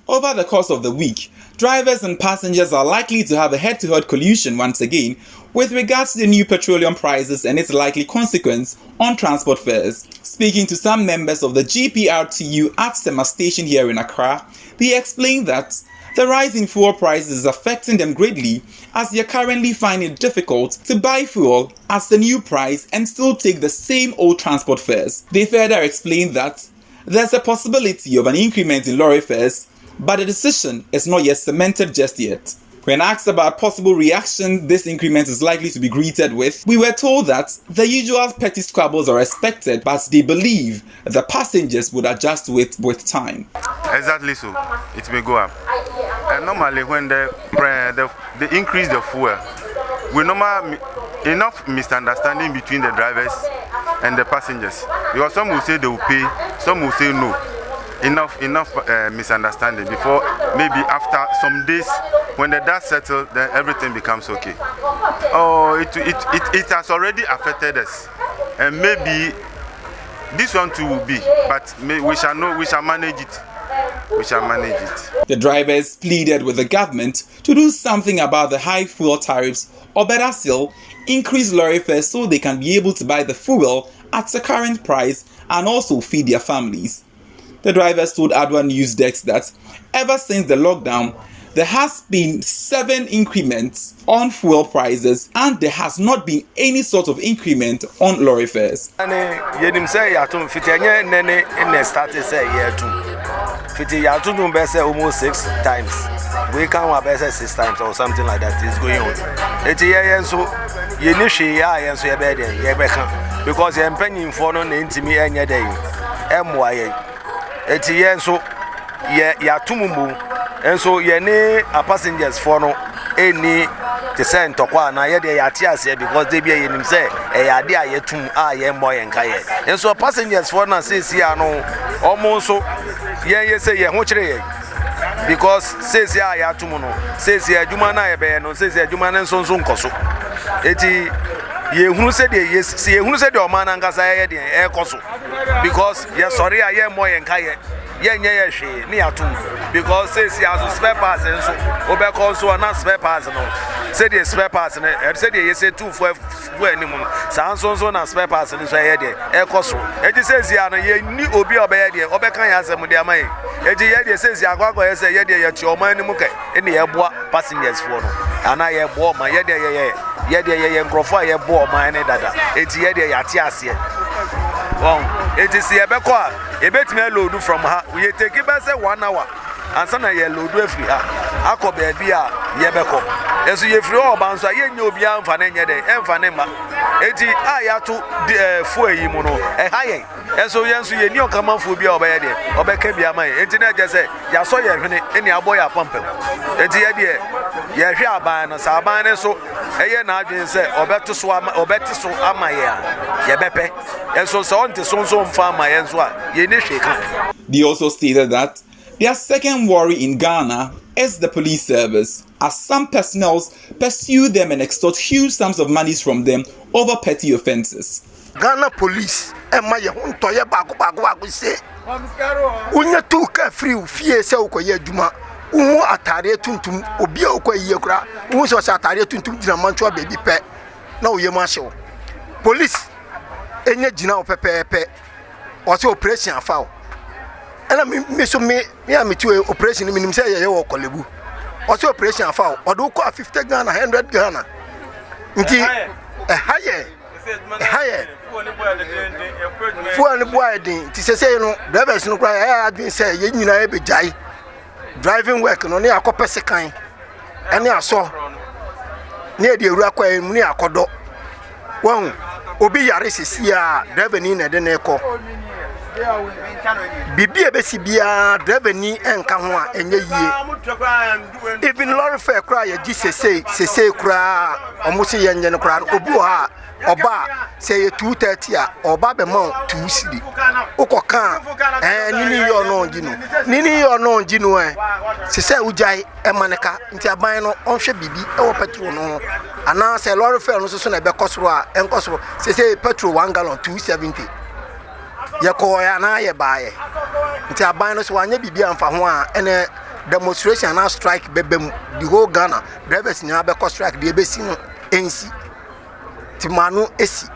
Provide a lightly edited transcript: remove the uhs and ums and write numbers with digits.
Over the course of the week, drivers and passengers are likely to have a head-to-head collision once again with regards to the new petroleum prices and its likely consequence on transport fares. Speaking to some members of the GPRTU at Tema station here in Accra, they explained that the rise in fuel prices is affecting them greatly as they are currently finding it difficult to buy fuel at the new price and still take the same old transport fares. They further explained that there's a possibility of an increment in lorry fares, but the decision is not yet cemented just yet. When asked about possible reaction this increment is likely to be greeted with, we were told that the usual petty squabbles are expected, but they believe the passengers would adjust to it with time. Exactly so. It may go up. And normally when they increase the fuel, we normally enough misunderstanding between the drivers and the passengers. Because some will say they will pay, some will say no. Enough misunderstanding before maybe after some days when the dust settles, then everything becomes okay. Oh, it has already affected us, and maybe this one too will be, but we shall manage it. We shall manage it. The drivers pleaded with the government to do something about the high fuel tariffs, or better still, increase lorry fares so they can be able to buy the fuel at the current price and also feed their families. The drivers told Adwa News Desk that ever since the lockdown, there has been 7 increments on fuel prices and there has not been any sort of increment on lorry fares. Almost 6 times. We can have 6 times or something like that is going on. Because I'm paying for no intimi any day. So ya tumumu and so ye ne a passengers for no any to send to kwa na ye de ya tias because they be him say e ya de aye tum aye boy en kaye and so passengers for na say sia no almost so ye say ye ho kire ye because say sia ya tum no say sia adwuma na ye be no say sia adwuma na nso nkoso eti ye hunu say de yes ye hunu say de o man nkasa ye de e koso because ye sorry aye boy en kaye ye she ni atum because says he has spare parts and so obeko so na spare parts no say the spare parts na say the say 2 for anymore so na spare parts no so ye de e koso e ji says ya no ye ni obi obeye de obeka ya asem de amai e ji ye de says ya gwagwa ye say ye de ye ti oman ni mu kai e na ye boa passengers for no ana ye boa ma ye de ye nkrofo ye boa ma ne dada e ti ye de ya ti ase it is a bequa, a bit me load from her. We take it by 1 hour, and some a load every her. I could be a yebeco. As you free all bounce, I know beyond Fanania de Enfanema. Eti, I have to fuey mono, a high. And so, yes, you knew come on for be obeyed, or Becabia, my internet just say, ya saw any boy a pump. Eti, idea, ya hear by us, our banner so, a year now, say, or better swam, or better so am my ear. Yabepe. And so on to so farm my answer. They also stated that their second worry in Ghana is the police service, as some personnel pursue them and extort huge sums of money from them over petty offences. Ghana police, and my own toya bagu say, Unya took free fear so Juma, atare tuntum, obio yekra, was atare tuntum Mantua baby pet. No, ye marshal. Police. Enye jina opepepe ose operation afa and me to operation me say ye wo kolebu ose operation afa odo ko 50 Ghana 100 Ghana nti higher fuel boy din ti say no drivers no cry I adwin say ye nyina e bejai driving work no ne akopese kan ene aso ne de ewura kwa mu ne akodo won obi yare sisia driver ni na de na eko bibi ebesi bia driver ni enka ho a enye yie even lorry fare kra ya gi sese kra omusi yenye no kra obi ha oba say 230 a oba be ma 2 cedi ukoka nini yo no ngi no sese ujai emaneka nti aban no onhwe bibi e wo petrol no ana say lorry fare no so na be kosoro a enkosoro sese petrol 1 gallon 270 ye ko ya na ye baaye nti aban no so anya bibi amfa ho a ene demonstration and strike bebem the whole Ghana drivers nyina be strike the ebesi no ensi timanu esi